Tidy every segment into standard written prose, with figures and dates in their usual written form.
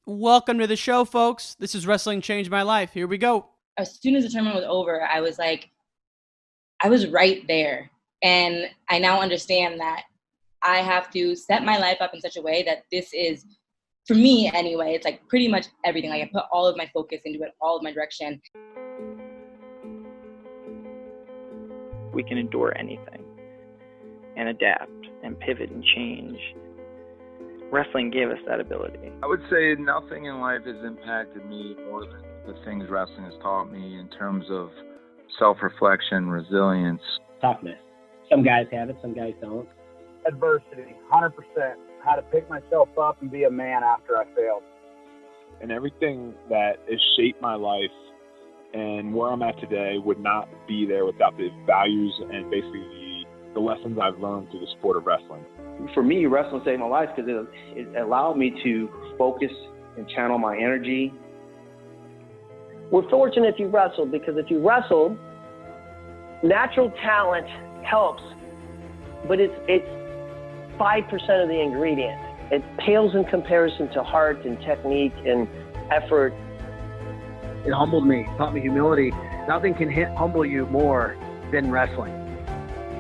Welcome to the show, folks. This is Wrestling Changed My Life. Here we go. As soon as the tournament was over, I was like, I was right there. And I now understand that I have to set my life up in such a way that this is, for me anyway, it's like pretty much everything. Like I put all of my focus into it, all of my direction. We can endure anything and adapt and pivot and change. Wrestling gave us that ability. I would say nothing in life has impacted me more than the things wrestling has taught me in terms of self-reflection, resilience. Toughness. Some guys have it, some guys don't. Adversity, 100%. How to pick myself up and be a man after I failed. And everything that has shaped my life and where I'm at today would not be there without the values and basically the lessons I've learned through the sport of wrestling. For me, wrestling saved my life because it allowed me to focus and channel my energy. We're fortunate if you wrestled, because if you wrestled, natural talent helps, but it's 5% of the ingredient. It pales in comparison to heart and technique and effort. It humbled me, taught me humility. Nothing can humble you more than wrestling.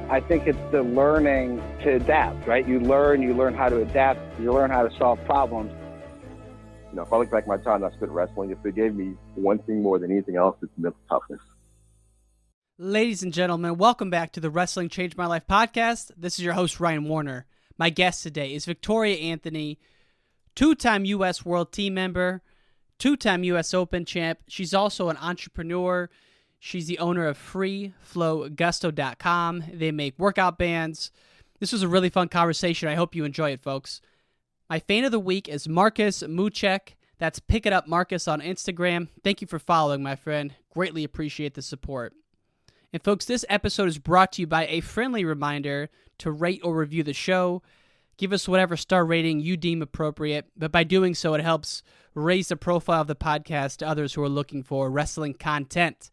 I think it's the learning to adapt, right? You learn how to adapt, you learn how to solve problems. You know, if I look back at my time I spent wrestling, if it gave me one thing more than anything else, it's mental toughness. Ladies and gentlemen, welcome back to the Wrestling Changed My Life podcast. This is your host, Ryan Warner. My guest today is Victoria Anthony, two-time U.S. World Team member, two-time U.S. Open champ. She's also an entrepreneur. She's the owner of FreeFlowGusto.com. They make workout bands. This was a really fun conversation. I hope you enjoy it, folks. My fan of the week is Marcus Muchek. That's Pick It Up Marcus on Instagram. Thank you for following, my friend. Greatly appreciate the support. And folks, this episode is brought to you by a friendly reminder to rate or review the show. Give us whatever star rating you deem appropriate, but by doing so, it helps raise the profile of the podcast to others who are looking for wrestling content.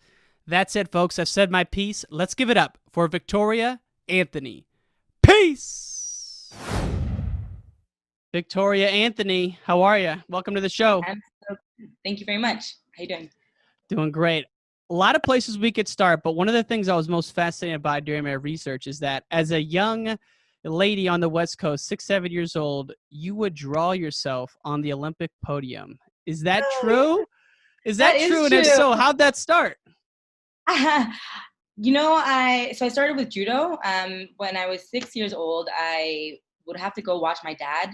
That's it, folks. I've said my piece. Let's give it up for Victoria Anthony. Peace! Victoria Anthony, how are you? Welcome to the show. Thank you very much. How you doing? Doing great. A lot of places we could start, but one of the things I was most fascinated by during my research is that as a young lady on the West Coast, 6, 7 years old, you would draw yourself on the Olympic podium. Is that true? Is that true? And if so, how'd that start? I started with judo. When I was 6 years old, I would have to go watch my dad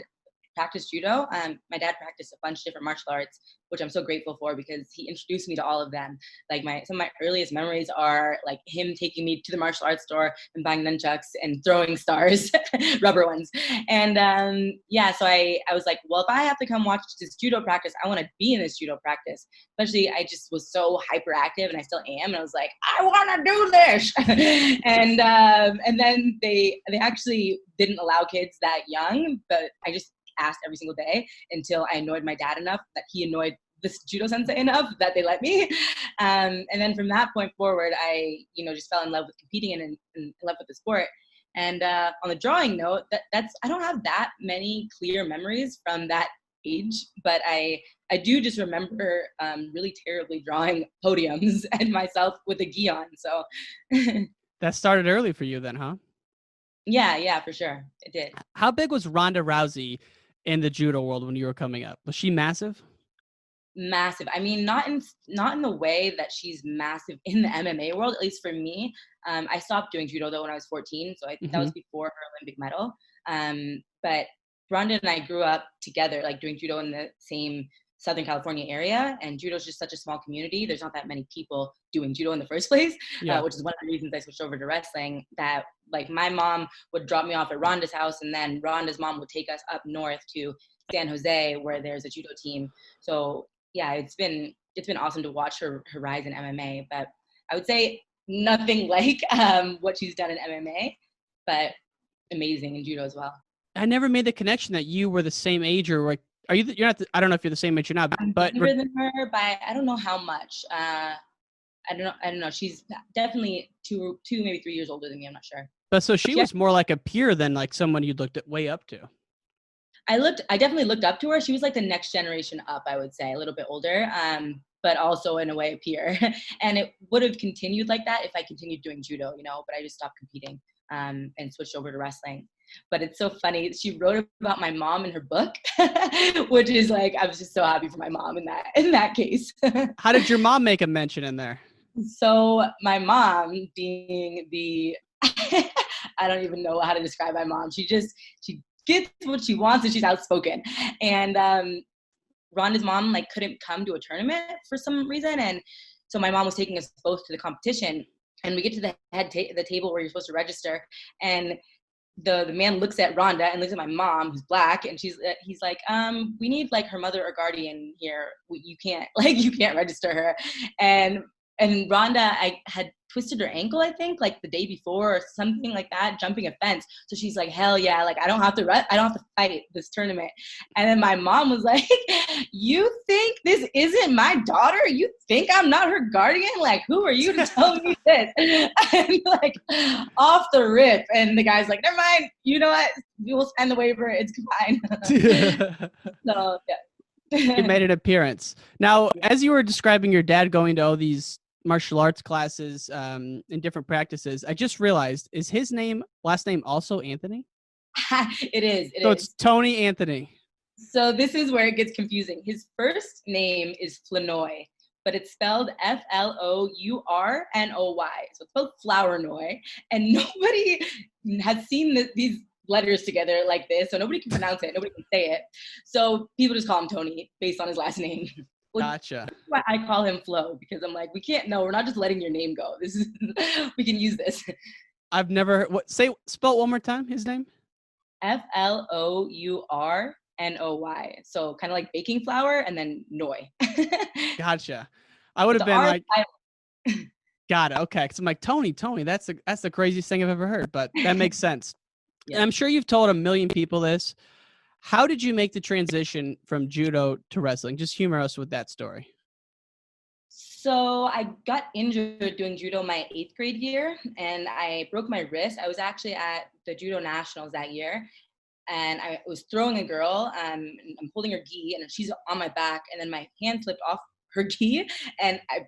practice judo. My dad practiced a bunch of different martial arts, which I'm so grateful for because he introduced me to all of them. Like some of my earliest memories are like him taking me to the martial arts store and buying nunchucks and throwing stars, rubber ones. And so I was like, well, if I have to come watch this judo practice, I want to be in this judo practice. Especially, I just was so hyperactive, and I still am. And I was like, I want to do this. and then they actually didn't allow kids that young, but I just asked every single day until I annoyed my dad enough that he annoyed this judo sensei enough that they let me. And then from that point forward, I, just fell in love with competing and in love with the sport. And on the drawing note, I don't have that many clear memories from that age, but I do just remember really terribly drawing podiums and myself with a gi on. So that started early for you then, huh? Yeah, for sure. It did. How big was Ronda Rousey in the judo world when you were coming up? Was she massive? Massive. I mean, not in the way that she's massive in the MMA world, at least for me. I stopped doing judo though when I was 14, so I think that was before her Olympic medal. But Ronda and I grew up together, like doing judo in the same Southern California area, and judo is just such a small community. There's not that many people doing judo in the first place, which is one of the reasons I switched over to wrestling. That like my mom would drop me off at Ronda's house, and then Ronda's mom would take us up north to San Jose, where there's a judo team. So yeah, it's been awesome to watch her rise in MMA. But I would say nothing like what she's done in MMA, but amazing in judo as well. I never made the connection that you were the same age, or like, you're not? I don't know if you're the same age or not, but younger than her by I don't know how much. I don't know. She's definitely two, maybe 3 years older than me. I'm not sure. But so she was more like a peer than like someone you'd looked at way up to. I definitely looked up to her. She was like the next generation up, I would say, a little bit older, but also in a way a peer. And it would have continued like that if I continued doing judo, but I just stopped competing and switched over to wrestling. But it's so funny. She wrote about my mom in her book, which is like, I was just so happy for my mom in that case. How did your mom make a mention in there? So my mom being I don't even know how to describe my mom. She gets what she wants and she's outspoken. And Ronda's mom like couldn't come to a tournament for some reason. And so my mom was taking us both to the competition, and we get to the table where you're supposed to register. And the man looks at Ronda and looks at my mom, who's black, and he's like, we need like her mother or guardian here. You can't register her. And Ronda, I had twisted her ankle, I think, like the day before or something like that, jumping a fence. So she's like, hell yeah, like I don't have to fight this tournament. And then my mom was like, you think this isn't my daughter? You think I'm not her guardian? Like, who are you to tell me this? And like off the rip. And the guy's like, never mind, you know what? We will sign the waiver. It's fine. So yeah. You made an appearance. Now, as you were describing your dad going to all these martial arts classes in different practices, I just realized, is his last name also Anthony? It is. So it's Tony Anthony. So this is where it gets confusing. His first name is Flournoy, but it's spelled Flournoy. So it's spelled Flournoy, and nobody has seen these letters together like this, so nobody can pronounce it, nobody can say it. So people just call him Tony based on his last name. Gotcha. That's why I call him Flo, because I'm like, we're not just letting your name go. We can use this. I've never spell it one more time, his name? Flournoy. So kind of like baking flour and then Noy. Gotcha. I would have been like, got it. Okay. Cause I'm like, Tony, that's the craziest thing I've ever heard, but that makes sense. Yeah. And I'm sure you've told a million people this. How did you make the transition from judo to wrestling? Just humor us with that story. So I got injured doing judo my 8th grade year, and I broke my wrist. I was actually at the judo nationals that year, and I was throwing a girl. I'm holding her gi, and she's on my back, and then my hand slipped off her gi, and I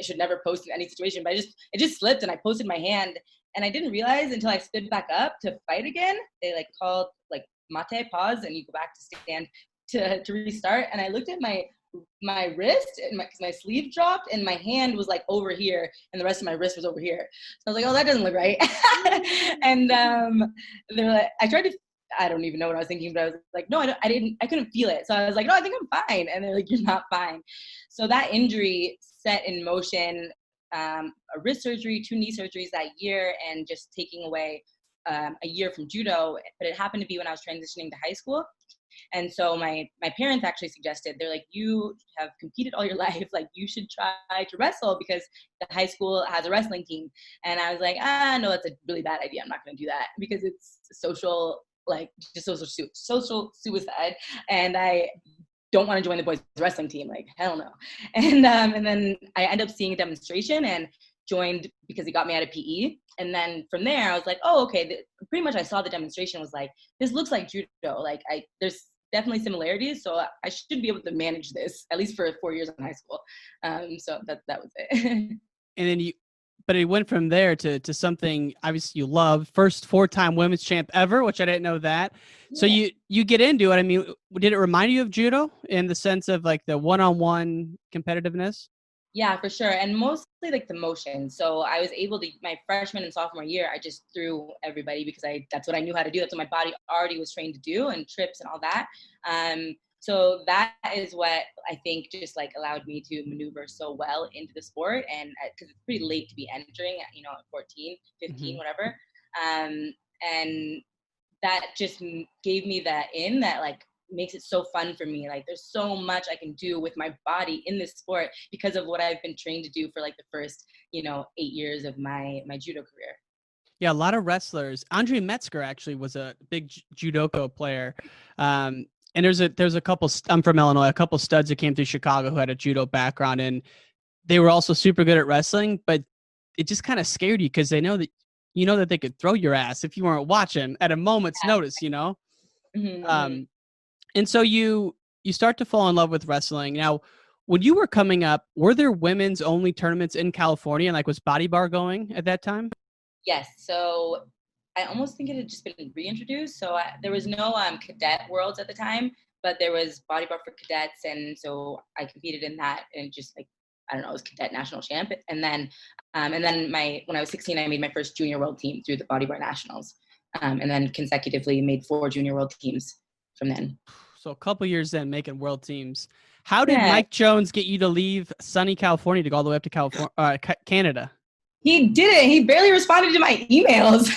should never post in any situation, but it just slipped, and I posted my hand. And I didn't realize until I stood back up to fight again. They like called like mate, pause, and you go back to stand to restart. And I looked at my wrist, and my sleeve dropped, and my hand was like over here, and the rest of my wrist was over here. So I was like, oh, that doesn't look right. And they're like, I don't even know what I was thinking, but I was like, no, I couldn't feel it. So I was like, no, I think I'm fine. And they're like, you're not fine. So that injury set in motion a wrist surgery, 2 knee surgeries that year, and just taking away a year from judo. But it happened to be when I was transitioning to high school. And so my parents actually suggested, they're like, you have competed all your life, like you should try to wrestle because the high school has a wrestling team. And I was like, no, that's a really bad idea. I'm not going to do that because it's social suicide. And I don't want to join the boys wrestling team, like hell no. And then I ended up seeing a demonstration and joined because it got me out of PE. And then from there I was like, oh, okay. Pretty much I saw the demonstration, was like, this looks like judo. Like there's definitely similarities. So I should be able to manage this at least for 4 years in high school. So that was it. And then but it went from there to something obviously you love. First 4-time women's champ ever, which I didn't know that. Yeah. So you get into it. I mean, did it remind you of judo in the sense of like the one-on-one competitiveness? Yeah, for sure. And mostly like the motion. So I was able to, my freshman and sophomore year, I just threw everybody because that's what I knew how to do. That's what my body already was trained to do, and trips and all that. So that is what I think just like allowed me to maneuver so well into the sport. And because it's pretty late to be entering, at 14, 15, whatever. And that just gave me that like makes it so fun for me. Like there's so much I can do with my body in this sport because of what I've been trained to do for like the first, 8 years of my judo career. Yeah, a lot of wrestlers. Andre Metzger actually was a big judoka player. And there's a couple, I'm from Illinois, a couple studs that came through Chicago who had a judo background, and they were also super good at wrestling, but it just kind of scared you because they know that, that they could throw your ass if you weren't watching at a moment's notice, Mm-hmm. And so you start to fall in love with wrestling. Now, when you were coming up, were there women's only tournaments in California? And like, was Body Bar going at that time? Yes. So I almost think it had just been reintroduced. So there was no cadet worlds at the time, but there was Body Bar for cadets. And so I competed in that and just like, I don't know, I was cadet national champ. And then when I was 16, I made my first junior world team through the Body Bar Nationals. And then consecutively made 4 junior world teams from then. So a couple years in, making world teams. How did Yeah. Mike Jones get you to leave sunny California to go all the way up to California, Canada? He didn't. He barely responded to my emails.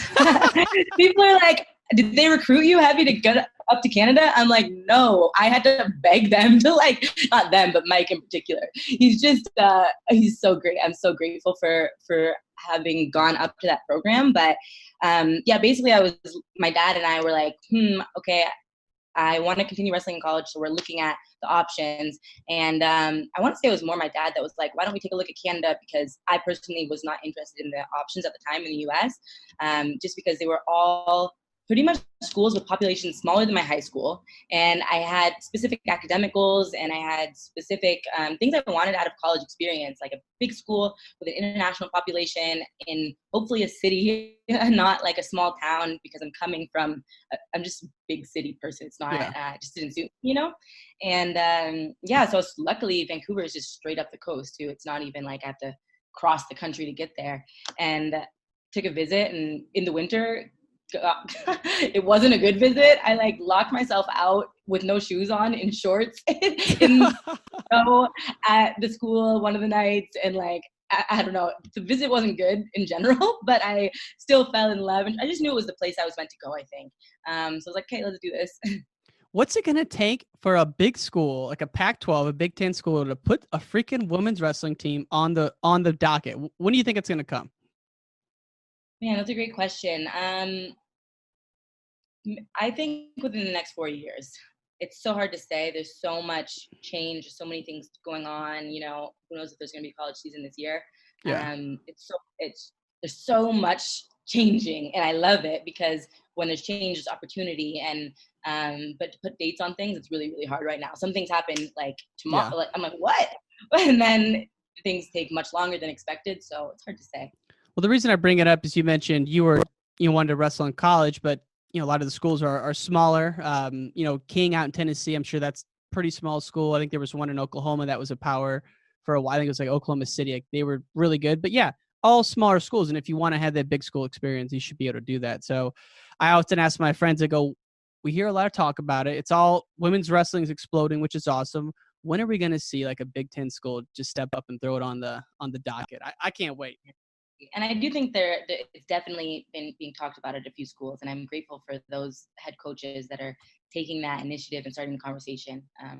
People are like, did they recruit you? Have you to get up to Canada? I'm like, no, I had to beg them to like, not them, but Mike in particular. He's just, he's so great. I'm so grateful for having gone up to that program. But yeah, basically my dad and I were like, okay, I want to continue wrestling in college, so we're looking at the options. And I want to say it was more my dad that was like, why don't we take a look at Canada? Because I personally was not interested in the options at the time in the US, just because they were all pretty much schools with populations smaller than my high school. And I had specific academic goals, and I had specific things I wanted out of college experience, like a big school with an international population in hopefully a city, not like a small town, because I'm coming from, I'm just a big city person. It's not, just didn't suit, you know? And yeah, so luckily Vancouver is just straight up the coast too. It's not even like I have to cross the country to get there. And took a visit, and in the winter, it wasn't a good visit. I like locked myself out with no shoes on in shorts at the school one of the nights, and like I don't know, the visit wasn't good in general, but I still fell in love, and I just knew it was the place I was meant to go, I think. So I was like, okay, let's do this. What's it going to take for a big school, like a Pac-12, a Big Ten school, to put a freaking women's wrestling team on the docket? When do you think it's going to come? Man, that's a great question. I think within the next 4 years. It's so hard to say. There's so much change, so many things going on. You know, who knows if there's going to be a college season this year? Yeah. There's so much changing, and I love it, because when there's change, there's opportunity. And but to put dates on things, it's really, really hard right now. Some things happen like tomorrow. Yeah. Like I'm like, what? And then things take much longer than expected. So it's hard to say. Well, the reason I bring it up is you mentioned you wanted to wrestle in college, but a lot of the schools are smaller. King out in Tennessee, I'm sure that's pretty small school. I think there was one in Oklahoma that was a power for a while. I think it was like Oklahoma City. Like, they were really good. But yeah, all smaller schools. And if you want to have that big school experience, you should be able to do that. So I often ask my friends, I go, we hear a lot of talk about it. It's all women's wrestling is exploding, which is awesome. When are we going to see like a Big Ten school just step up and throw it on the docket? I can't wait. And I do think it's definitely been being talked about at a few schools, and I'm grateful for those head coaches that are taking that initiative and starting the conversation. I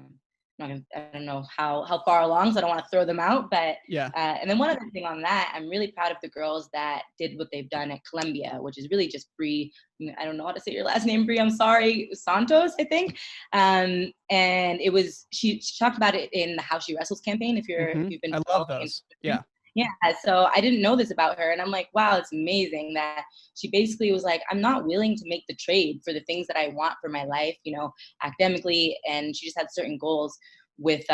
don't know how far along, so I don't want to throw them out, but yeah. And then one other thing on that, I'm really proud of the girls that did what they've done at Columbia, which is really just Bree. I don't know how to say your last name, Bree. I'm sorry, Santos, I think. And it was she talked about it in the How She Wrestles campaign. If you've been, I love those. Yeah. Yeah, so I didn't know this about her, and I'm like, wow, it's amazing that she basically was like, I'm not willing to make the trade for the things that I want for my life, academically, and she just had certain goals with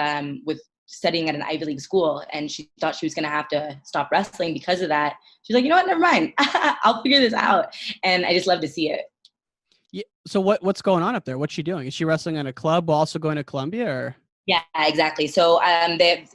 studying at an Ivy League school, and she thought she was going to have to stop wrestling because of that. She's like, you know what, never mind, I'll figure this out, and I just love to see it. Yeah. So what's going on up there? What's she doing? Is she wrestling in a club while also going to Columbia, or? Yeah, exactly. So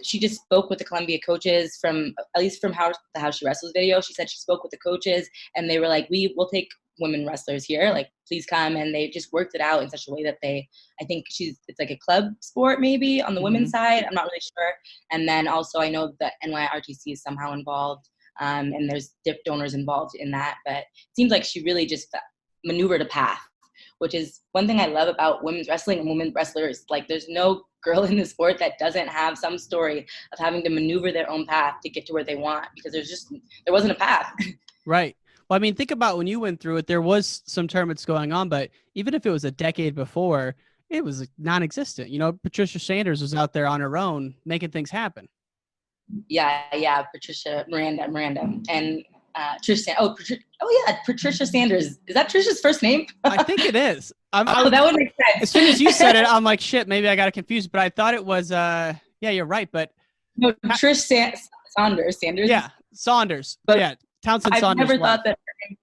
she just spoke with the Columbia coaches from the How She Wrestles video. She said she spoke with the coaches, and they were like, we will take women wrestlers here. Like, please come. And they just worked it out in such a way that I think it's like a club sport maybe on the women's side. I'm not really sure. And then also I know that NYRTC is somehow involved, and there's dip donors involved in that. But it seems like she really just maneuvered a path, which is one thing I love about women's wrestling and women wrestlers. Like, there's no girl in the sport that doesn't have some story of having to maneuver their own path to get to where they want, because there wasn't a path. Right. Well, I mean, think about when you went through it, there was some tournaments going on, but even if it was a decade before, it was non-existent. Patricia Sanders was out there on her own making things happen. Yeah. Patricia, Miranda. And Patricia Sanders. Is that Trisha's first name? I think it is. That would make sense. As soon as you said it, I'm like, shit, maybe I got it confused, but I thought it was, yeah, you're right, but. No, Trish Sanders. Yeah, Saunders. But yeah, Townsend I've Saunders. Never thought that her name,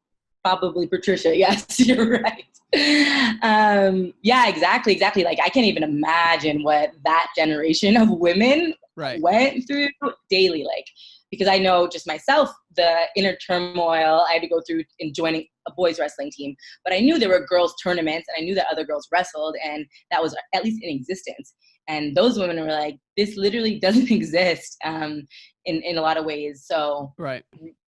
probably Patricia. Yes, you're right. Yeah, exactly. Like, I can't even imagine what that generation of women went through daily, like, because I know just myself, the inner turmoil I had to go through in joining a boys wrestling team, but I knew there were girls tournaments and I knew that other girls wrestled and that was at least in existence. And those women were like, this literally doesn't exist in a lot of ways. So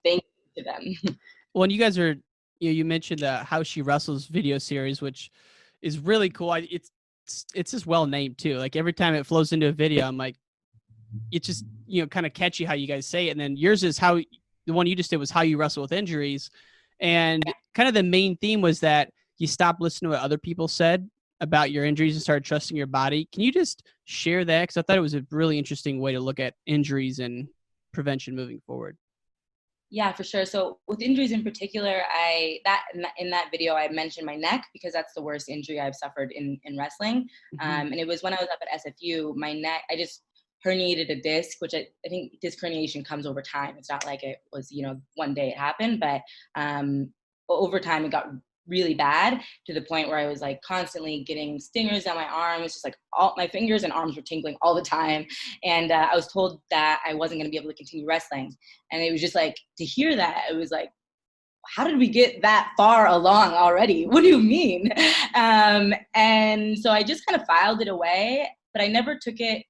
thank you to them. Well, and you guys are, you mentioned the How She Wrestles video series, which is really cool. It's just well named too. Like every time it flows into a video, I'm like, it's just, kind of catchy how you guys say it. And then yours is the one you just did was How You Wrestle with Injuries. And kind of the main theme was that you stopped listening to what other people said about your injuries and started trusting your body. Can you just share that? Because I thought it was a really interesting way to look at injuries and prevention moving forward. Yeah, for sure. So with injuries in particular, in that video, I mentioned my neck because that's the worst injury I've suffered in wrestling. And it was when I was up at SFU, my neck, I just herniated a disc, which I think disc herniation comes over time. It's not like it was, one day it happened, but over time it got really bad to the point where I was like constantly getting stingers on my arms, just like all my fingers and arms were tingling all the time. And I was told that I wasn't going to be able to continue wrestling. And it was just like, to hear that, it was like, how did we get that far along already? What do you mean? And so I just kind of filed it away, but I never took it.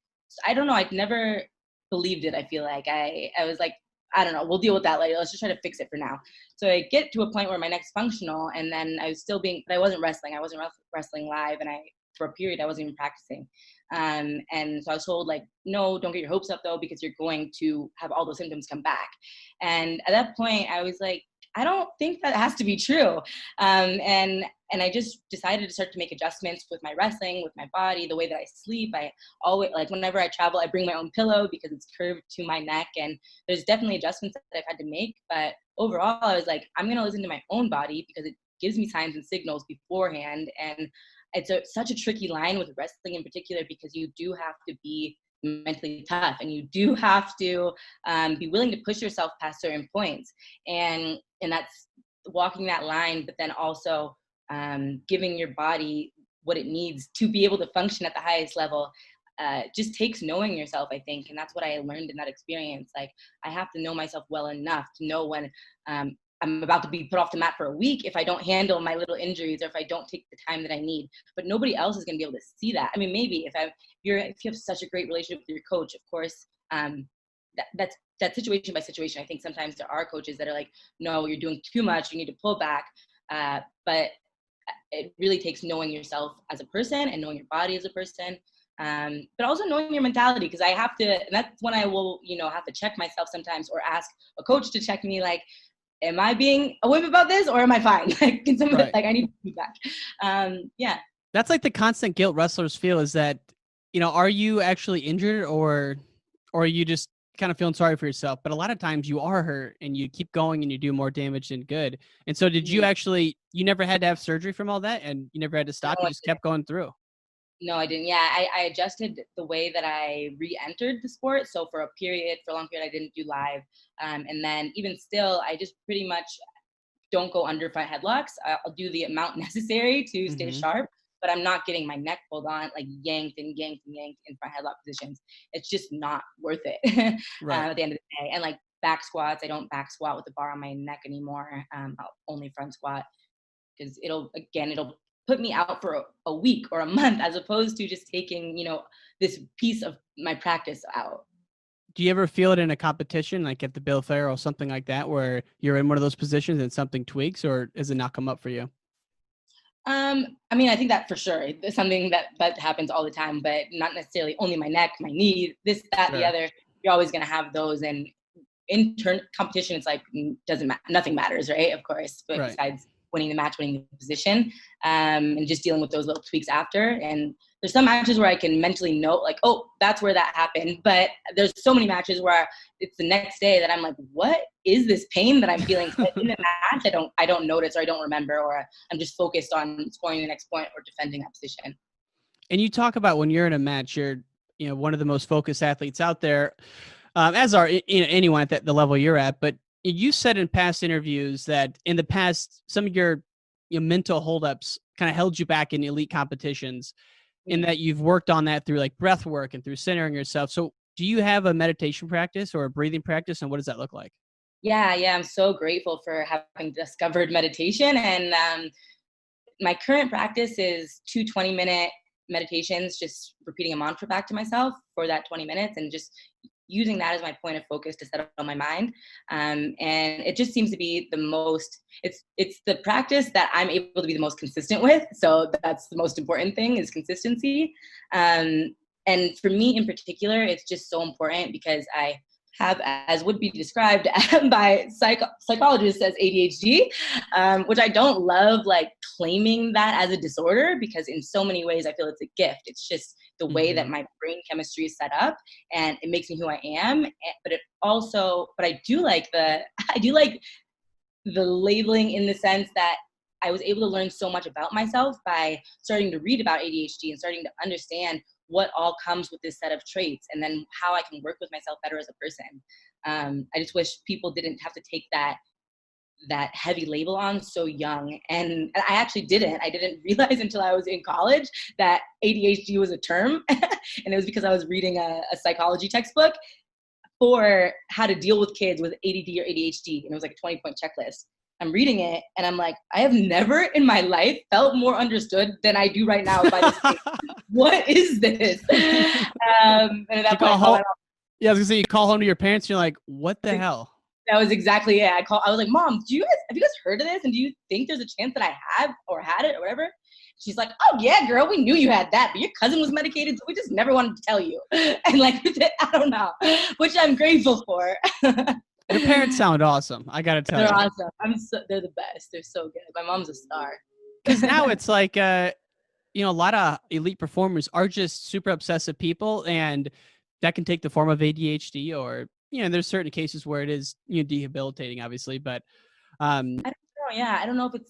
I don't know. I'd never believed it. I feel like I was like, I don't know, we'll deal with that later. Let's just try to fix it for now. So I get to a point where my neck's functional, and then I was still but I wasn't wrestling. I wasn't wrestling live, and for a period, I wasn't even practicing. And so I was told, like, no, don't get your hopes up though, because you're going to have all those symptoms come back. And at that point, I was like, I don't think that has to be true. And I just decided to start to make adjustments with my wrestling, with my body, the way that I sleep. I always, like, whenever I travel, I bring my own pillow because it's curved to my neck. And there's definitely adjustments that I've had to make. But overall, I was like, I'm going to listen to my own body because it gives me signs and signals beforehand. And it's such a tricky line with wrestling in particular, because you do have to be mentally tough and you do have to be willing to push yourself past certain points. And that's walking that line, but then also giving your body what it needs to be able to function at the highest level. Just takes knowing yourself, I think. And that's what I learned in that experience. Like, I have to know myself well enough to know when I'm about to be put off the mat for a week if I don't handle my little injuries or if I don't take the time that I need. But nobody else is going to be able to see that. I mean, maybe if you have such a great relationship with your coach, of course, that's situation by situation. I think sometimes there are coaches that are like, no, you're doing too much, you need to pull back. But it really takes knowing yourself as a person and knowing your body as a person. But also knowing your mentality, because I have to, and that's when I will, have to check myself sometimes or ask a coach to check me, like, am I being a whip about this or am I fine? Like, can someone, like, I need feedback. Yeah. That's like the constant guilt wrestlers feel, is that, are you actually injured or are you just kind of feeling sorry for yourself? But a lot of times you are hurt and you keep going and you do more damage than good. And so did you actually, you never had to have surgery from all that and you never had to stop? You just kept going through? No, I didn't. Yeah, I adjusted the way that I re-entered the sport. So for a long period, I didn't do live. And then even still, I just pretty much don't go under front headlocks. I'll do the amount necessary to stay sharp, but I'm not getting my neck pulled on, like yanked in front headlock positions. It's just not worth it at the end of the day. And like back squats, I don't back squat with the bar on my neck anymore. I'll only front squat, because it'll put me out for a week or a month, as opposed to just taking, this piece of my practice out. Do you ever feel it in a competition, like at the Bill Fair or something like that, where you're in one of those positions and something tweaks, or does it not come up for you? I mean, I think that for sure it's something that happens all the time, but not necessarily only my neck, my knee, this, that, the other. You're always going to have those. And in competition, it's like, doesn't matter. Nothing matters, right? Of course. But besides winning the match, winning the position, and just dealing with those little tweaks after. And there's some matches where I can mentally note like, oh, that's where that happened. But there's so many matches where it's the next day that I'm like, what is this pain that I'm feeling? But in the match, I don't notice, or I don't remember, or I'm just focused on scoring the next point or defending that position. And you talk about when you're in a match, you're, one of the most focused athletes out there, as are anyone at the level you're at. But you said in past interviews that in the past, some of your mental holdups kind of held you back in elite competitions, in that you've worked on that through like breath work and through centering yourself. So do you have a meditation practice or a breathing practice, and what does that look like? Yeah, I'm so grateful for having discovered meditation. And my current practice is 2 20-minute meditations, just repeating a mantra back to myself for that 20 minutes and just using that as my point of focus to settle my mind. And it just seems to be the most, it's the practice that I'm able to be the most consistent with. So that's the most important thing, is consistency. And for me in particular, it's just so important because I have, as would be described by psychologists, as ADHD, which I don't love like claiming that as a disorder, because in so many ways I feel it's a gift. It's just the way that my brain chemistry is set up, and it makes me who I am. But I do like the labeling, in the sense that I was able to learn so much about myself by starting to read about ADHD and starting to understand what all comes with this set of traits, and then how I can work with myself better as a person. I just wish people didn't have to take that heavy label on so young. And I actually didn't realize until I was in college that ADHD was a term. And it was because I was reading a psychology textbook for how to deal with kids with ADD or ADHD. And it was like a 20-point checklist. I'm reading it and I'm like, I have never in my life felt more understood than I do right now by this thing. What is this? And at that point, I was gonna say, you call home to your parents and you're like, what the hell? That was exactly it. I was like, Mom, have you guys heard of this? And do you think there's a chance that I have or had it or whatever? She's like, oh yeah, girl, we knew you had that, but your cousin was medicated, so we just never wanted to tell you. And like, I don't know, which I'm grateful for. Your parents sound awesome. I gotta tell you. They're awesome. They're the best. They're so good. My mom's a star. Because now it's like, a lot of elite performers are just super obsessive people, and that can take the form of ADHD, or there's certain cases where it is debilitating, obviously. But I don't know. Yeah, I don't know if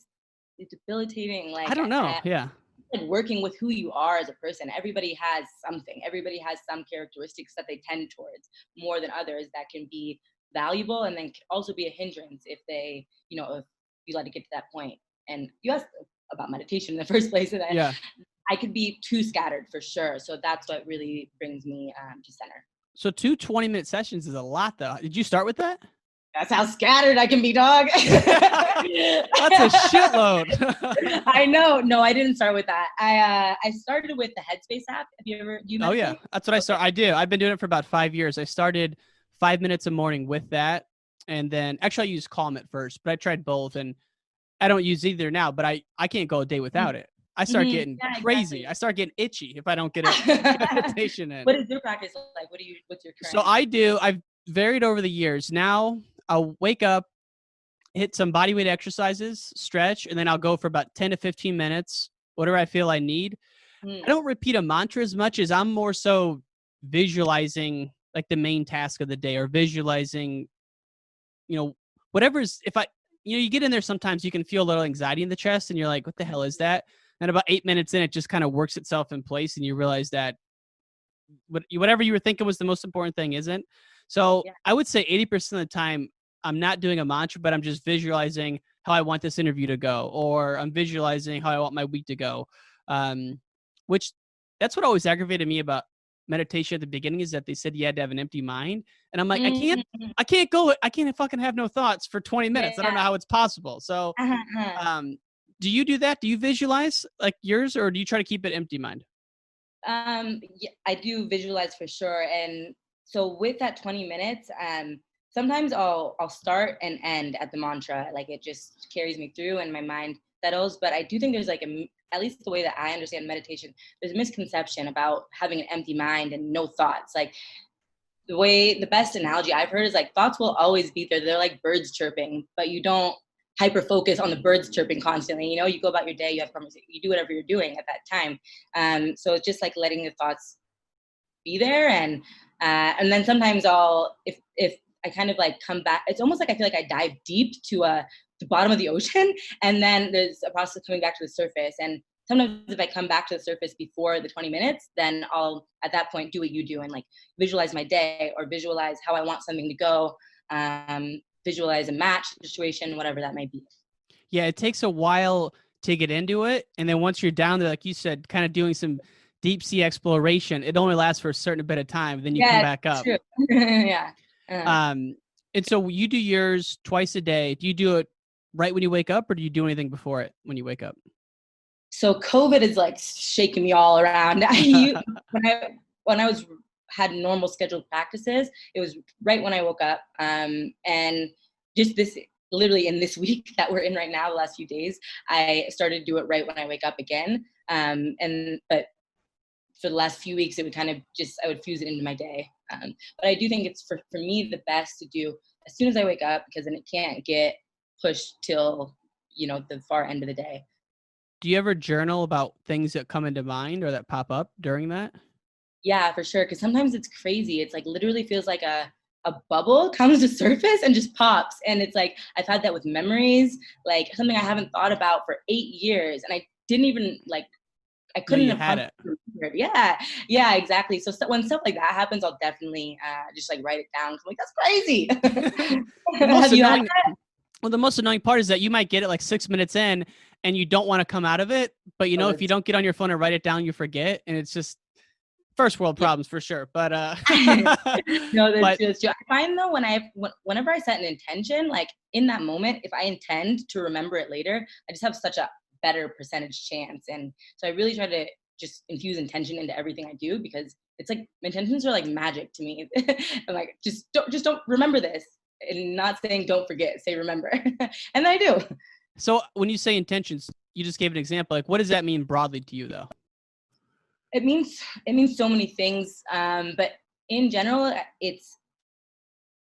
it's debilitating. Like, I don't know. Yeah. Like working with who you are as a person. Everybody has something. Everybody has some characteristics that they tend towards more than others that can be valuable, and then also be a hindrance if they, if you let it get to that point. And you asked about meditation in the first place, and I could be too scattered for sure. So that's what really brings me to center. So 2 20-minute sessions is a lot, though. Did you start with that? That's how scattered I can be, dog. That's a shitload. I know. No, I didn't start with that. I started with the Headspace app. Have you ever? Oh yeah, that's what I started. I do. I've been doing it for about 5 years. I started 5 minutes a morning with that, and then actually I used Calm at first, but I tried both, and I don't use either now. But I can't go a day without it. I start getting crazy. Exactly. I start getting itchy if I don't get a meditation in. What is your practice like? What's your current? So I've varied over the years. Now I'll wake up, hit some body weight exercises, stretch, and then I'll go for about 10 to 15 minutes, whatever I feel I need. I don't repeat a mantra as much as I'm more so visualizing like the main task of the day, or visualizing, whatever's, if I, you get in there, sometimes you can feel a little anxiety in the chest and you're like, what the hell is that? And about 8 minutes in, it just kind of works itself in place, and you realize that whatever you were thinking was the most important thing isn't. So I would say 80% of the time I'm not doing a mantra, but I'm just visualizing how I want this interview to go, or I'm visualizing how I want my week to go. Which that's what always aggravated me about meditation at the beginning, is that they said you had to have an empty mind. And I'm like, I can't fucking have no thoughts for 20 minutes. I don't know how it's possible. So, do you do that? Do you visualize like yours, or do you try to keep it empty mind? Yeah, I do visualize for sure. And so with that 20 minutes, sometimes I'll start and end at the mantra. Like, it just carries me through and my mind settles. But I do think there's like at least the way that I understand meditation, there's a misconception about having an empty mind and no thoughts. Like, the best analogy I've heard is like, thoughts will always be there. They're like birds chirping, but you don't hyper focus on the birds chirping constantly. You know, you go about your day, you have conversation, you do whatever you're doing at that time. So it's just like letting the thoughts be there. And then sometimes if I kind of like come back, it's almost like I feel like I dive deep to the bottom of the ocean, and then there's a process of coming back to the surface. And sometimes if I come back to the surface before the 20 minutes, then I'll at that point do what you do and like visualize my day or visualize how I want something to go, visualize a match situation, whatever that might be. Yeah, it takes a while to get into it. And then once you're down there, like you said, kind of doing some deep sea exploration, it only lasts for a certain bit of time. Then you come back up. True. Yeah. And so you do yours twice a day. Do you do it right when you wake up, or do you do anything before it when you wake up? So COVID is like shaking me all around. When I had normal scheduled practices, it was right when I woke up. And just literally in this week that we're in right now, the last few days, I started to do it right when I wake up again. But for the last few weeks, it would kind of I would fuse it into my day. But I do think it's for me the best to do as soon as I wake up, because then it can't get pushed till, the far end of the day. Do you ever journal about things that come into mind or that pop up during that? Yeah, for sure. Because sometimes it's crazy. It's like literally feels like a bubble comes to surface and just pops. And it's like, I've had that with memories, like something I haven't thought about for 8 years. And I didn't even I couldn't have had it. Yeah, exactly. So when stuff like that happens, I'll definitely just like write it down. I'm like, that's crazy. The most annoying part is that you might get it like 6 minutes in and you don't want to come out of it. But if you don't get on your phone and write it down, you forget. And it's just first world problems for sure. But no, that's true. I find though, whenever I set an intention, like in that moment, if I intend to remember it later, I just have such a better percentage chance. And so I really try to just infuse intention into everything I do, because it's like intentions are like magic to me. I'm like, just don't remember this, and not saying don't forget, say remember. And I do. So when you say intentions, you just gave an example. Like, what does that mean broadly to you though? It means so many things. But in general, it's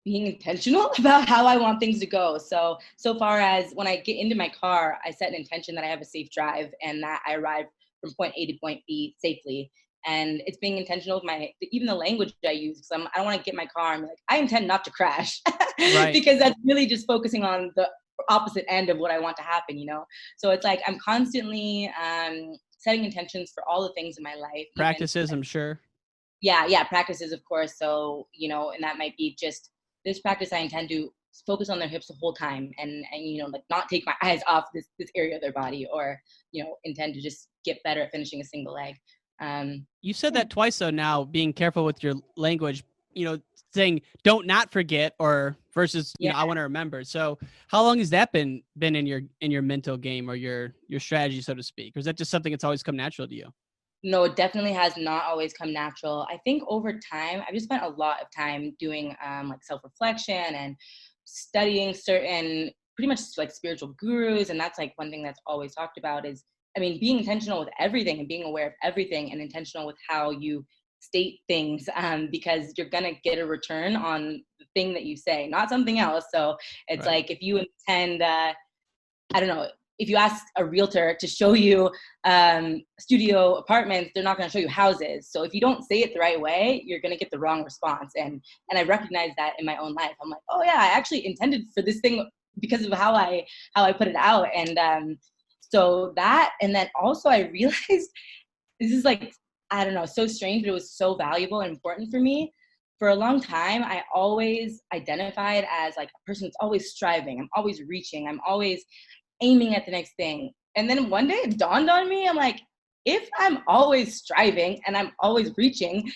being intentional about how I want things to go. So far as when I get into my car, I set an intention that I have a safe drive and that I arrive from point A to point B safely. And it's being intentional with even the language I use. Because I don't want to get in my car and be like, I intend not to crash. Right. Because that's really just focusing on the opposite end of what I want to happen, So it's like I'm constantly setting intentions for all the things in my life. Practices, I'm sure. Yeah, practices, of course. So, and that might be just this practice I intend to focus on their hips the whole time and like not take my eyes off this area of their body, or, intend to just get better at finishing a single leg. You said that twice though now, being careful with your language, saying don't not forget or versus, I want to remember. So how long has that been in your mental game or your strategy, so to speak? Or is that just something that's always come natural to you? No, it definitely has not always come natural. I think over time, I've just spent a lot of time doing like self-reflection and studying certain pretty much like spiritual gurus. And that's like one thing that's always talked about is, being intentional with everything and being aware of everything and intentional with how you state things, because you're going to get a return on the thing that you say, not something else. So it's right. Like if you intend, I don't know, if you ask a realtor to show you studio apartments, they're not going to show you houses. So if you don't say it the right way, you're going to get the wrong response. And I recognize that in my own life. I'm like, oh yeah, I actually intended for this thing because of how I put it out. And so that, and then also I realized this is like, I don't know, so strange, but it was so valuable and important for me. For a long time, I always identified as like a person that's always striving. I'm always reaching. I'm always aiming at the next thing. And then one day it dawned on me, I'm like, if I'm always striving and I'm always reaching,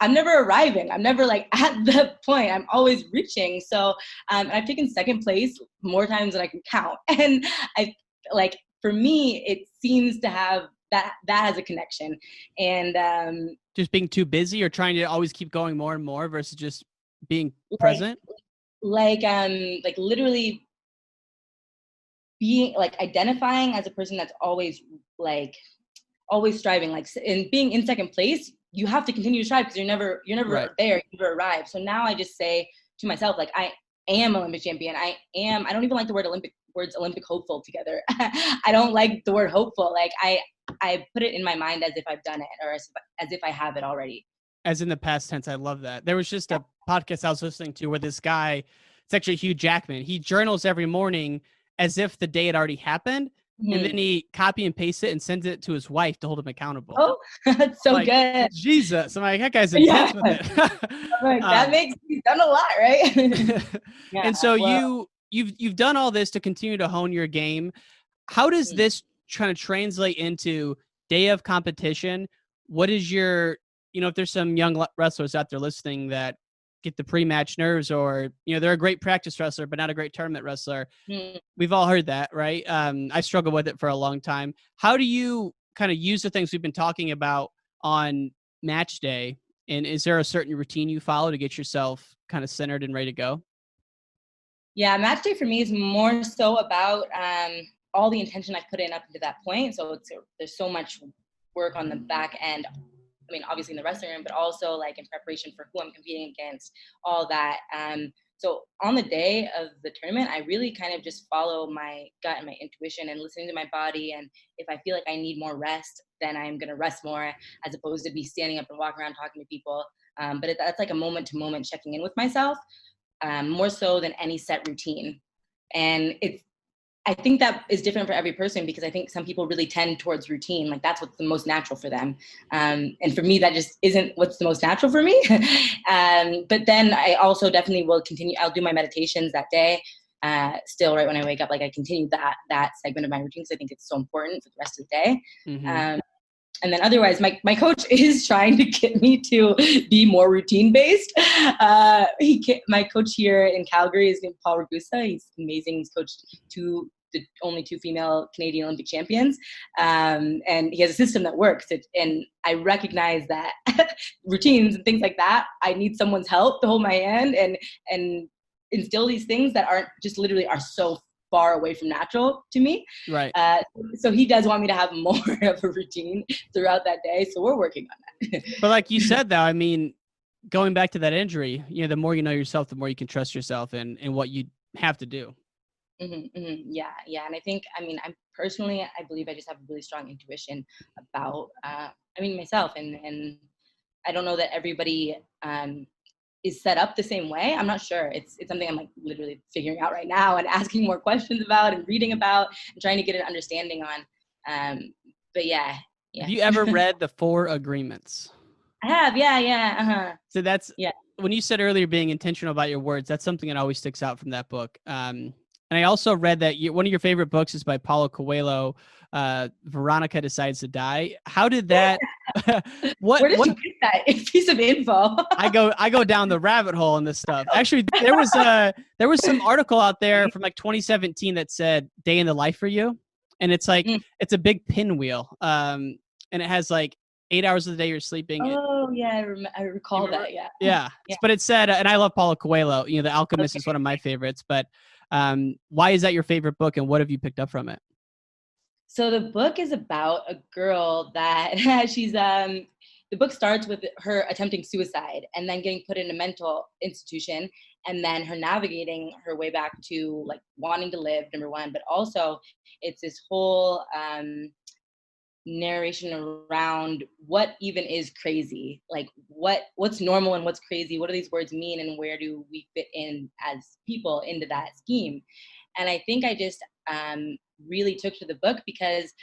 I'm never arriving. I'm never like at the point. I'm always reaching. So I've taken second place more times than I can count. And I like, for me, it seems to have that has a connection. And just being too busy or trying to always keep going more and more versus just being present. Like literally being like identifying as a person that's always striving, like, and being in second place, you have to continue to strive because you're never right. There, you never arrive. So now I just say to myself, like, I am Olympic champion. I don't even like the word Olympic words Olympic hopeful together. I don't like the word hopeful. Like I put it in my mind as if I've done it, or as if I have it already. As in the past tense. I love that. There was just a podcast I was listening to where this guy, it's actually Hugh Jackman, he journals every morning as if the day had already happened. And then he copy and paste it and sends it to his wife to hold him accountable. Oh, that's so like, good. Jesus. I'm like, that guy's intense with it. Like, that makes he's done a lot, right? And so you've done all this to continue to hone your game. How does this kind of translate into day of competition? What is your, if there's some young wrestlers out there listening that get the pre-match nerves, or, they're a great practice wrestler, but not a great tournament wrestler. We've all heard that, right? I struggled with it for a long time. How do you kind of use the things we've been talking about on match day? And is there a certain routine you follow to get yourself kind of centered and ready to go? Yeah, match day for me is more so about all the intention I've put in up to that point. So there's so much work on the back end. I mean, obviously in the wrestling room, but also like in preparation for who I'm competing against, all that. So on the day of the tournament, I really kind of just follow my gut and my intuition and listening to my body. And if I feel like I need more rest, then I'm going to rest more, as opposed to be standing up and walking around talking to people. But that's like a moment to moment checking in with myself, more so than any set routine. And I think that is different for every person, because I think some people really tend towards routine. Like that's what's the most natural for them. And for me, that just isn't what's the most natural for me. But then I also definitely will continue. I'll do my meditations that day. Still right when I wake up, like I continue that segment of my routine, because I think it's so important for the rest of the day. And then otherwise, my coach is trying to get me to be more routine based. My coach here in Calgary is named Paul Ragusa. He's amazing. He's coached the only two female Canadian Olympic champions. And he has a system that works. And I recognize that routines and things like that, I need someone's help to hold my hand and instill these things that aren't just literally are so far away from natural to me. Right. So he does want me to have more of a routine throughout that day. So we're working on that. But like you said, though, I mean, going back to that injury, the more you know yourself, the more you can trust yourself and what you have to do. Yeah. And I think, I believe I just have a really strong intuition about, myself. And I don't know that everybody is set up the same way. I'm not sure. It's something I'm like literally figuring out right now and asking more questions about and reading about and trying to get an understanding on. But yeah. Have you ever read The 4 Agreements? I have. Yeah. So that's, when you said earlier being intentional about your words, that's something that always sticks out from that book. And I also read that one of your favorite books is by Paulo Coelho, Veronica Decides to Die. How did that? Where did you get that piece of info? I go down the rabbit hole in this stuff. Actually, there was some article out there from like 2017 that said "Day in the Life for You," and it's like it's a big pinwheel, and it has like 8 hours of the day you're sleeping. Oh yeah, I recall that. Yeah. But it said, and I love Paulo Coelho. The Alchemist is one of my favorites. But why is that your favorite book, and what have you picked up from it? So the book is about a girl that the book starts with her attempting suicide and then getting put in a mental institution, and then her navigating her way back to like wanting to live, number one, but also it's this whole narration around what even is crazy, like what's normal and what's crazy, what do these words mean, and where do we fit in as people into that scheme. And I think I just really took to the book because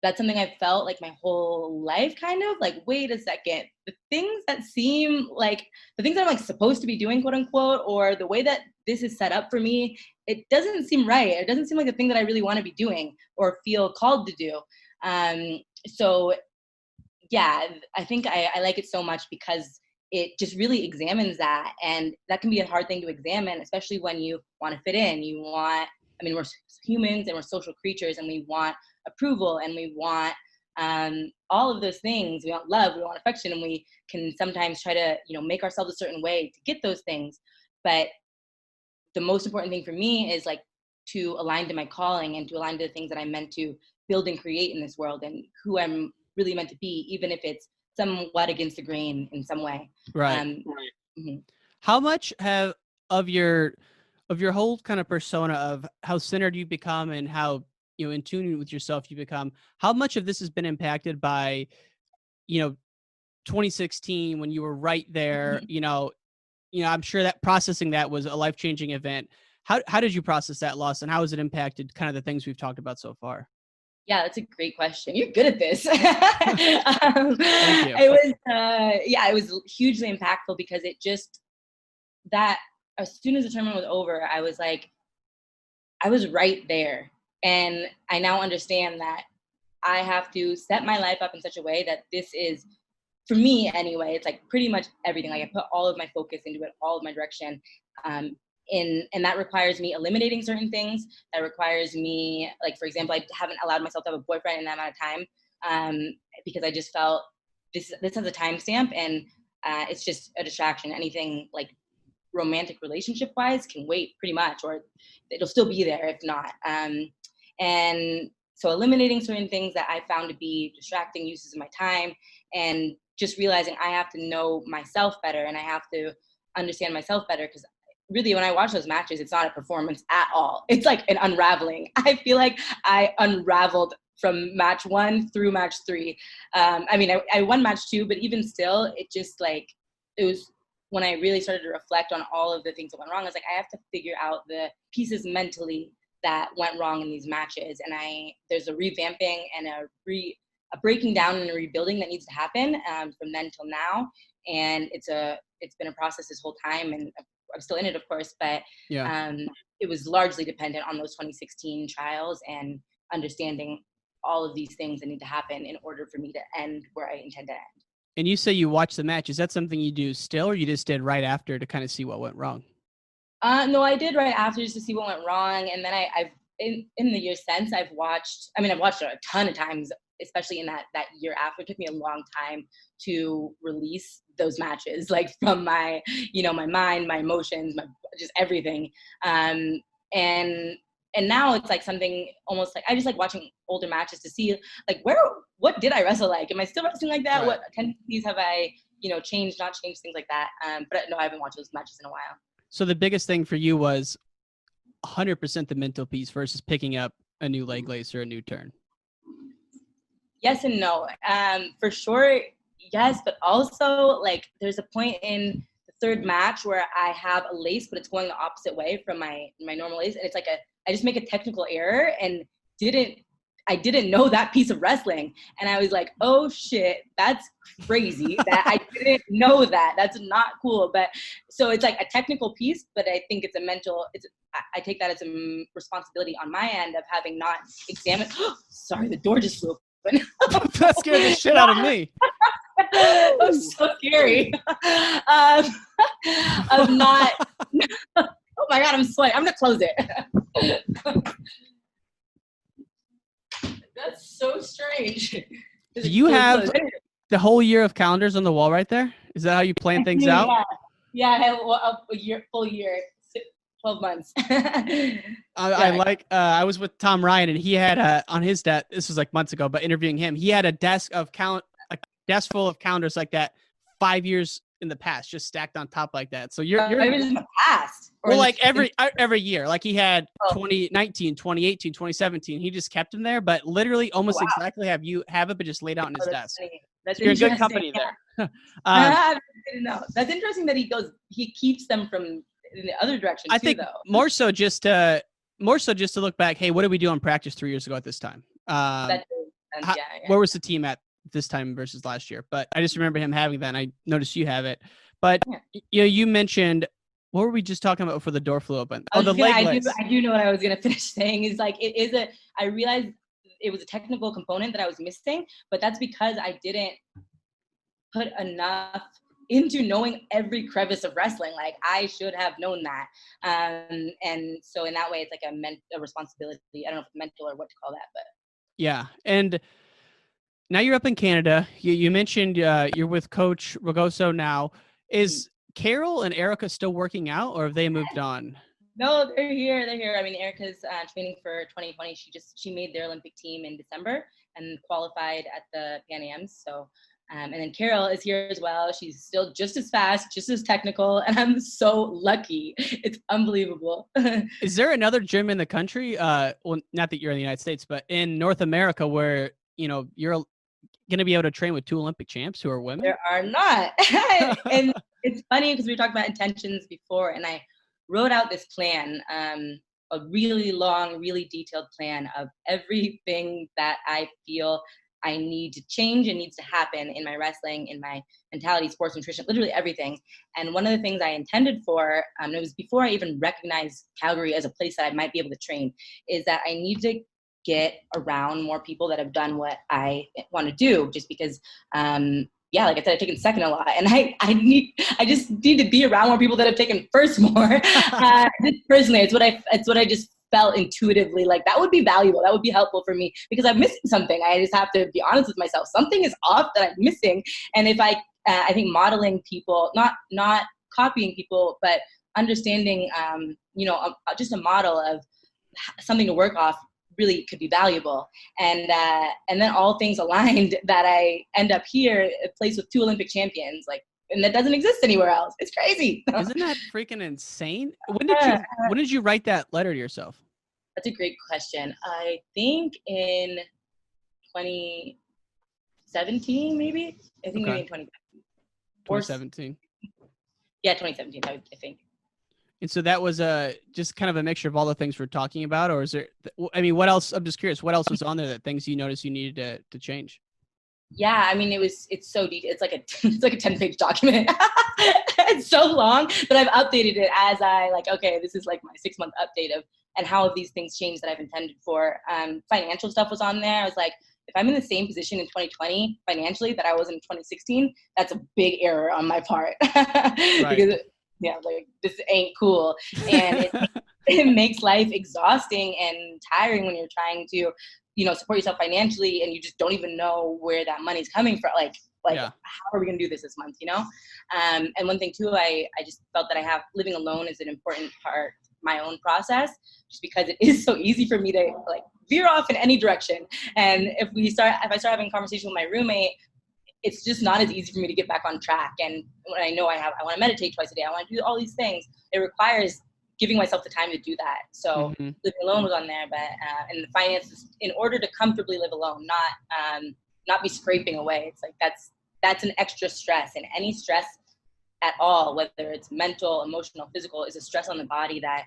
that's something I felt like my whole life, kind of like, wait a second, the things that seem like the things that I'm like supposed to be doing, quote unquote, or the way that this is set up for me, it doesn't seem right. It doesn't seem like the thing that I really want to be doing or feel called to do. So yeah, I think I like it so much because it just really examines that. And that can be a hard thing to examine, especially when you want to fit in. We're humans and we're social creatures, and we want approval, and we want all of those things. We want love, we want affection, and we can sometimes try to, make ourselves a certain way to get those things. But the most important thing for me is like to align to my calling and to align to the things that I'm meant to build and create in this world, and who I'm really meant to be, even if it's somewhat against the grain in some way. Right. How much of your of your whole kind of persona of how centered you become and how, in tune with yourself you become, how much of this has been impacted by, 2016 when you were right there, I'm sure that processing that was a life-changing event. How did you process that loss, and how has it impacted kind of the things we've talked about so far? Yeah, that's a great question. You're good at this. Thank you. It was hugely impactful because it just, that as soon as the tournament was over, I was like, I was right there. And I now understand that I have to set my life up in such a way that this is, for me anyway, it's like pretty much everything. Like I put all of my focus into it, all of my direction. And that requires me eliminating certain things. That requires me, like, for example, I haven't allowed myself to have a boyfriend in that amount of time because I just felt this has a timestamp, and it's just a distraction. Anything like romantic relationship wise can wait pretty much, or it'll still be there if not. And so eliminating certain things that I found to be distracting uses of my time, and just realizing I have to know myself better and I have to understand myself better, because really when I watch those matches, it's not a performance at all. It's like an unraveling. I feel like I unraveled from match 1 through match 3. I won match 2, but even still, it just like, it was when I really started to reflect on all of the things that went wrong. I was like, I have to figure out the pieces mentally that went wrong in these matches. And there's a revamping and a breaking down and a rebuilding that needs to happen from then till now. And it's been a process this whole time, and I'm still in it, of course, but it was largely dependent on those 2016 trials and understanding all of these things that need to happen in order for me to end where I intend to end. And you say you watch the match. Is that something you do still, or you just did right after to kind of see what went wrong? No, I did right after just to see what went wrong. And then I've in the years since, I've watched it a ton of times, especially in that year after. It took me a long time to release those matches, like from my, my mind, my emotions, just everything. And now it's like something almost like, I just like watching older matches to see like what did I wrestle like? Am I still wrestling like that? Right. What tendencies have I, changed, not changed, things like that. But no, I haven't watched those matches in a while. So the biggest thing for you was 100% the mental piece versus picking up a new leg lace or a new turn. Yes and no. For sure, yes, but also like there's a point in the third match where I have a lace, but it's going the opposite way from my normal lace, and it's like I just make a technical error and I didn't know that piece of wrestling, and I was like, oh shit, that's crazy that I didn't know that. That's not cool. But so it's like a technical piece, but I think it's a mental. I take that as a responsibility on my end of having not examined. Sorry, the door just flew open. That scared the shit out of me. That was so scary. Of not. Oh my God, I'm sweating. I'm gonna close it. That's so strange. Do you have the whole year of calendars on the wall right there? Is that how you plan things out? Yeah, I have a full year, 12 months. I was with Tom Ryan, and he had on his desk, this was like months ago, but interviewing him, he had a desk full of calendars like that 5 years in the past, just stacked on top like that. So you're in the past. Well, like every year, like he had 2019, 2018, 2017. He just kept them there, but literally almost exactly have it, but just laid out on his desk. That's you're in good company there. I didn't know. That's interesting that he keeps them from in the other direction. I think though. more so just to look back. Hey, what did we do on practice 3 years ago at this time? Where was the team at this time versus last year? But I just remember him having that, and I noticed you have it. But you mentioned, what were we just talking about before the door flew open? I do know what I was gonna finish saying. Is like I realized it was a technical component that I was missing, but that's because I didn't put enough into knowing every crevice of wrestling. Like I should have known that. And so in that way, it's like a responsibility. I don't know if it's mental or what to call that, but yeah. And now you're up in Canada. You mentioned you're with Coach Ragoso now. Is Carol and Erica still working out, or have they moved on? No, they're here. I mean, Erica's training for 2020. She made their Olympic team in December and qualified at the Pan Ams. So And then Carol is here as well. She's still just as fast, just as technical, and I'm so lucky. It's unbelievable. Is there another gym in the country? Well, not that you're in the United States, but in North America where, you're going to be able to train with 2 Olympic champs who are women? There are not. And it's funny because we were talking about intentions before, and I wrote out this plan, a really long, really detailed plan of everything that I feel I need to change and needs to happen in my wrestling, in my mentality, sports nutrition, literally everything. And one of the things I intended for, it was before I even recognized Calgary as a place that I might be able to train, is that I need to get around more people that have done what I want to do, just because like I said, I've taken second a lot, and I just need to be around more people that have taken first more. Just personally, it's what I just felt intuitively like that would be valuable, that would be helpful for me, because I'm missing something. I just have to be honest with myself. Something is off that I'm missing, and if I think modeling people, not copying people, but understanding, just a model of something to work off really could be valuable. And then all things aligned that I end up here, a place with 2 Olympic champions, and that doesn't exist anywhere else. It's crazy. Isn't that freaking insane? When did you write that letter to yourself? That's a great question. I think in 2017, maybe. I think maybe in 2017. Yeah, 2017, I think. And so that was just kind of a mixture of all the things we're talking about, or is there? What else? I'm just curious. What else was on there that things you noticed you needed to change? Yeah, it's so detailed. It's like a 10-page document. It's so long, but I've updated it as okay, this is like my 6-month update of and how have these things changed that I've intended for. Financial stuff was on there. I was like, if I'm in the same position in 2020 financially that I was in 2016, that's a big error on my part. Right. Because this ain't cool, and it makes life exhausting and tiring when you're trying to support yourself financially and you just don't even know where that money's coming from. How are we gonna do this month, and one thing too, I just felt that living alone is an important part of my own process, just because it is so easy for me to veer off in any direction. And if I start having a conversation with my roommate, it's just not as easy for me to get back on track. And when I know I want to meditate twice a day, I want to do all these things, it requires giving myself the time to do that. So living alone was on there, but and the finances, in order to comfortably live alone, not be scraping away. It's that's an extra stress, and any stress at all, whether it's mental, emotional, physical, is a stress on the body that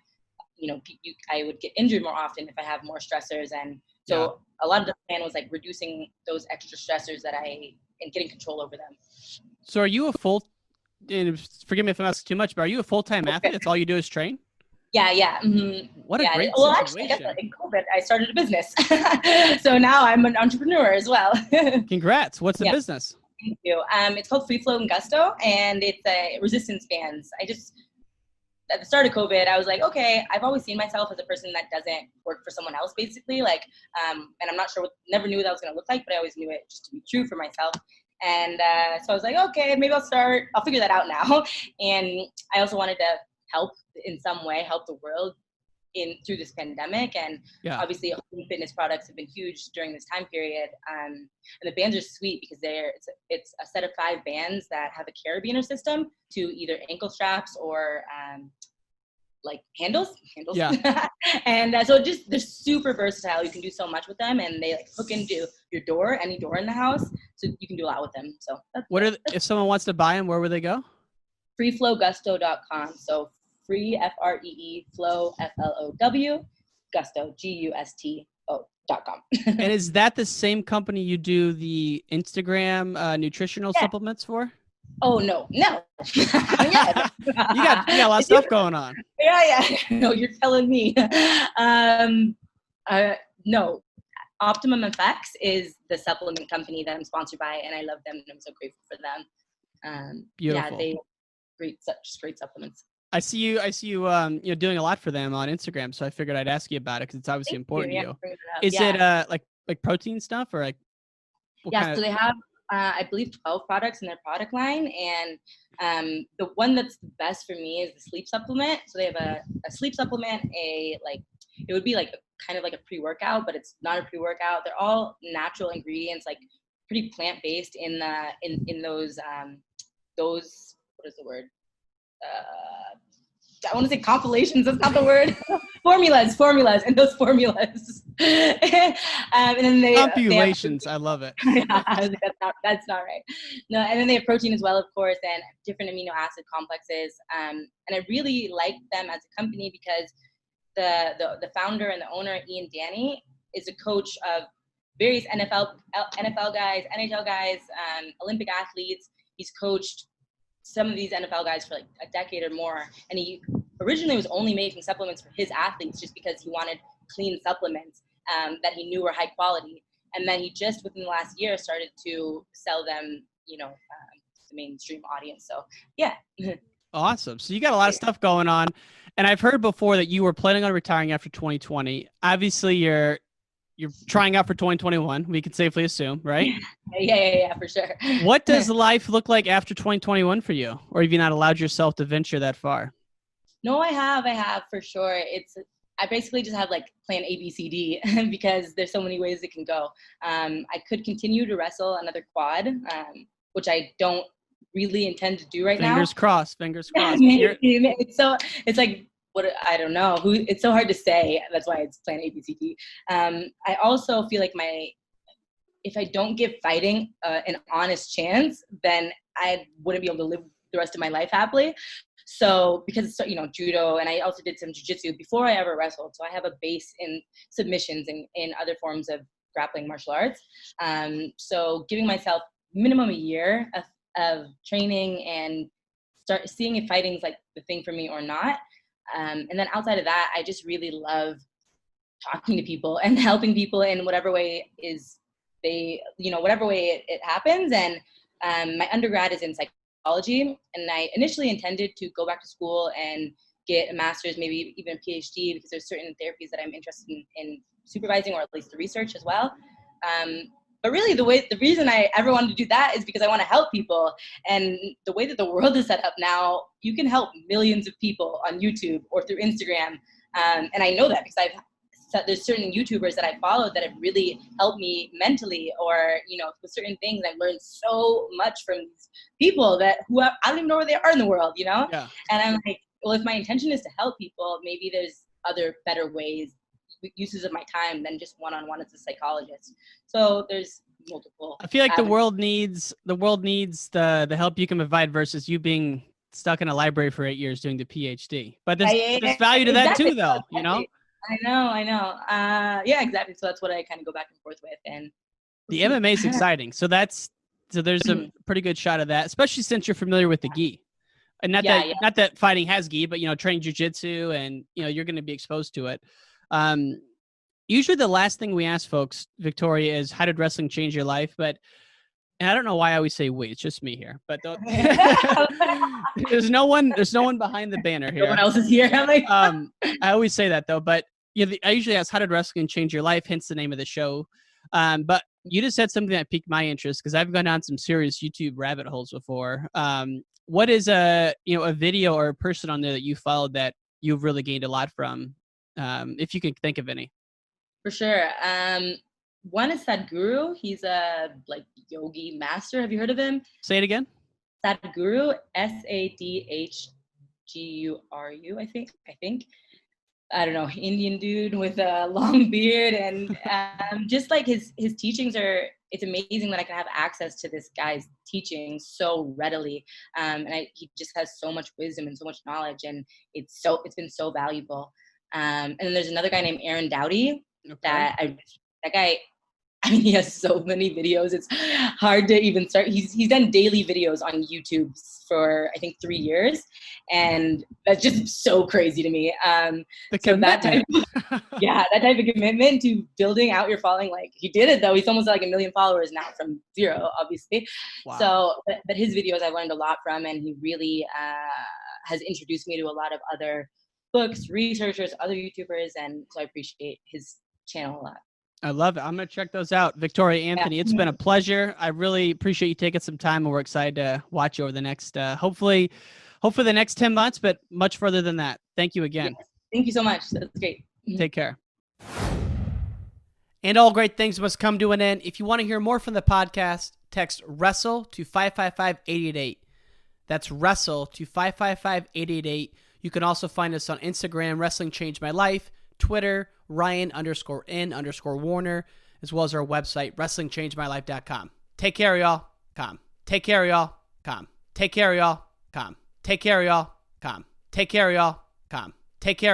I would get injured more often if I have more stressors. And so a lot of the plan was reducing those extra stressors and getting control over them. So are you and forgive me if I'm asking too much, but are you a full-time athlete? That's all you do is train? Yeah. Mm-hmm. What a great situation. Well, actually, in COVID, I started a business. So now I'm an entrepreneur as well. Congrats. What's the business? Thank you. It's called Free Flow and Gusto, and it's resistance bands. At the start of COVID, I was like, okay, I've always seen myself as a person that doesn't work for someone else, basically. And I'm not sure never knew what that was going to look like, but I always knew it just to be true for myself. And so I was like, okay, maybe I'll figure that out now. And I also wanted to help in some way, help the world through this pandemic. And obviously home fitness products have been huge during this time period. And the bands are sweet because it's a set of 5 bands that have a carabiner system to either ankle straps or handles. Yeah. And so they're super versatile. You can do so much with them, and they hook into your door, any door in the house. So you can do a lot with them. So if someone wants to buy them, where would they go? freeflowgusto.com. So free, FREE, flow, FLOW, gusto, GUSTO.com. And is that the same company you do the Instagram nutritional supplements for? Oh, no. Yeah. you got a lot of stuff going on. Yeah. No, you're telling me. No. Optimum Effects is the supplement company that I'm sponsored by, and I love them, and I'm so grateful for them. Beautiful. Yeah, they great supplements. I see you doing a lot for them on Instagram, so I figured I'd ask you about it because it's obviously important to you. Is it like protein stuff or So they have I believe 12 products in their product line, and the one that's the best for me is the sleep supplement. So they have a sleep supplement, it would be kind of like a pre-workout, but it's not a pre-workout. They're all natural ingredients, like pretty plant-based in those what is the word? I want to say compilations. That's not the word. formulas, and those formulas. And then Compulations. I love it. that's not right. No, and then they have protein as well, of course, and different amino acid complexes. And I really like them as a company because the founder and the owner, Ian Danny, is a coach of various NFL guys, NHL guys, Olympic athletes. He's coached some of these NFL guys for like a decade or more. And he originally was only making supplements for his athletes just because he wanted clean supplements that he knew were high quality. And then he just within the last year started to sell them, to the mainstream audience. So yeah. Awesome. So you got a lot of stuff going on. And I've heard before that you were planning on retiring after 2020. Obviously you're trying out for 2021, we can safely assume, right? Yeah, for sure. What does life look like after 2021 for you? Or have you not allowed yourself to venture that far? No, I have for sure. I basically just have like plan A, B, C, D because there's so many ways it can go. I could continue to wrestle another quad, which I don't really intend to do right now. Fingers crossed. It's like, I don't know. It's so hard to say. That's why it's plan A, B, C, D. I also feel like if I don't give fighting an honest chance, then I wouldn't be able to live the rest of my life happily. So because it's, judo, and I also did some jiu-jitsu before I ever wrestled. So I have a base in submissions and in other forms of grappling martial arts. So giving myself minimum a year of training and start seeing if fighting's like the thing for me or not. And then outside of that, I just really love talking to people and helping people in whatever way whatever way it happens. And my undergrad is in psychology, and I initially intended to go back to school and get a master's, maybe even a PhD, because there's certain therapies that I'm interested in supervising, or at least the research as well. But really, the reason I ever wanted to do that is because I want to help people. And the way that the world is set up now, you can help millions of people on YouTube or through Instagram. And I know that because there's certain YouTubers that I follow that have really helped me mentally, or, with certain things. I've learned so much from these people I don't even know where they are in the world, Yeah. And I'm like, well, if my intention is to help people, maybe there's other better ways, uses of my time than just one-on-one as a psychologist. So there's multiple. I feel like the world needs the help you can provide versus you being stuck in a library for 8 years doing the PhD. But there's value to that too, though. I know. Yeah, exactly. So that's what I kind of go back and forth with. And the MMA is exciting. So there's a pretty good shot of that, especially since you're familiar with the gi. And not that fighting has gi, but training jiu-jitsu and you're going to be exposed to it. Usually the last thing we ask folks, Victoria, is how did wrestling change your life? And I don't know why I always say we. It's just me here. But there's no one behind the banner here. No one else is here. I always say that though. But I usually ask, how did wrestling change your life? Hence the name of the show. But you just said something that piqued my interest because I've gone down some serious YouTube rabbit holes before. What is a video or a person on there that you followed that you've really gained a lot from? If you can think of any. For sure. One is Sadhguru. He's a yogi master. Have you heard of him? Say it again. Sadhguru, Sadhguru, I think. I don't know, Indian dude with a long beard, and just like his teachings it's amazing that I can have access to this guy's teachings so readily. And he just has so much wisdom and so much knowledge, and it's been so valuable. And then there's another guy named Aaron Dowdy. Okay. That guy, he has so many videos. It's hard to even start. He's done daily videos on YouTube for I think 3 years, and that's just so crazy to me. That type of commitment to building out your following, he did it though. He's almost at 1 million followers now from 0, obviously. Wow. So, but his videos I've learned a lot from, and he really has introduced me to a lot of other books, researchers, other YouTubers, and so I appreciate his channel a lot. I love it. I'm going to check those out. Victoria Anthony, It's been a pleasure. I really appreciate you taking some time, and we're excited to watch you over the next, hopefully the next 10 months, but much further than that. Thank you again. Yes. Thank you so much. That's great. Take care. And all great things must come to an end. If you want to hear more from the podcast, text WRESTLE to 555-888. That's WRESTLE to 555-888. You can also find us on Instagram, Wrestling Changed My Life, Twitter, Ryan_N_Warner, as well as our website, WrestlingChangedMyLife.com. Take care, y'all. Take care, y'all. Take care, y'all. Take care, y'all. Take care, y'all. Take care.